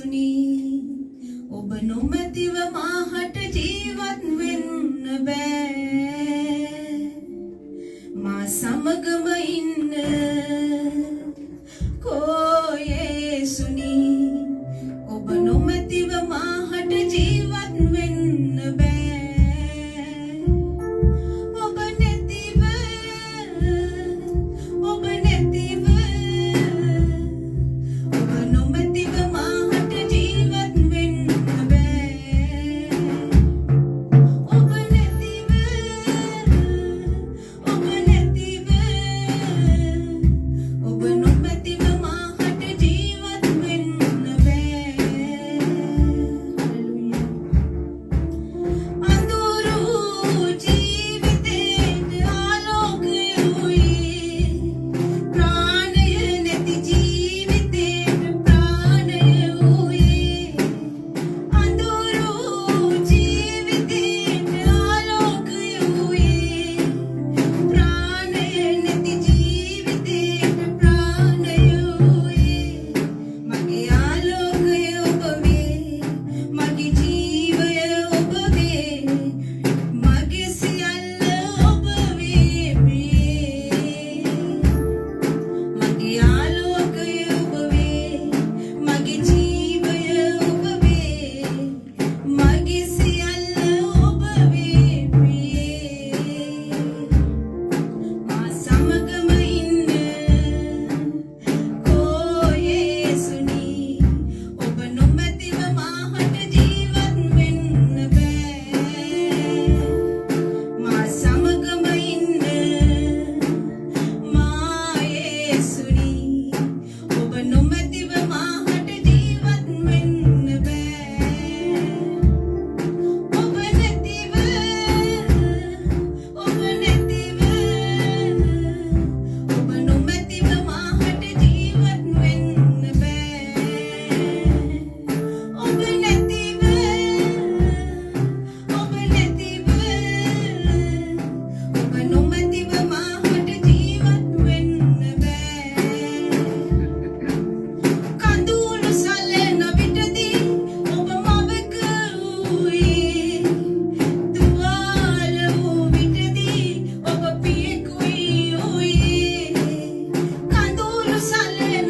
යේසුනි ඔබ නොමැතිව මාහට ජීවත් වෙන්න බෑ මා සමගම ඉන්න කෝ යේසුනි ඔබ නොමැතිව මාහට ජීවත් වෙන්න බෑ ඔබ නැතිව ඔබ නොමැතිව මාහට ජීවත් වෙන්න බෑ ඔබ නැතිව ඔබ නොමැතිව මාහට ජීවත් වෙන්න බෑ අඳුරු ජීවිතේට ආලෝකය වූයේ ප්‍රාණය නැති ජීවිතේට ප්‍රාණය වූයේ අඳුරු ජීවිතේට ආලෝකය වූයේ ප්‍රාණය නැති ජීවිතේට ප්‍රාණය වූයේ මගේ ආලෝකය ඔබ වේ මගේ ජීවය ඔබ වේ මගේ සියල්ල ඔබ වේ ප්‍රියේ මගේ ආලෝකය ඔබ වේ මගේ ජීවය ඔබ වේ මගේ සියල්ල ඔබ වේ ප්‍රියේ මා සමගම ඉන්න කෝ යේසුනි ඔබ නොමැතිව මාහට ජීවත් වෙන්න බෑ මා සමගම ඉන්න මා යේසුනි ඔබ නොමැතිව මාහට ජීවත් වෙන්න බෑ ඔබ නැතිව ඔබ නොමැතිව මාහට ජීවත් වෙන්න බෑ ඔබ නැතිව ඔබ නොමැතිව මාහට ජීවත් වෙන්න බෑ කඳුළු සලන විටදී ඔබ මවක වූයේ තුවාල වූ විටදී ඔබ පියෙකුයි වූයේ කඳුළු සලන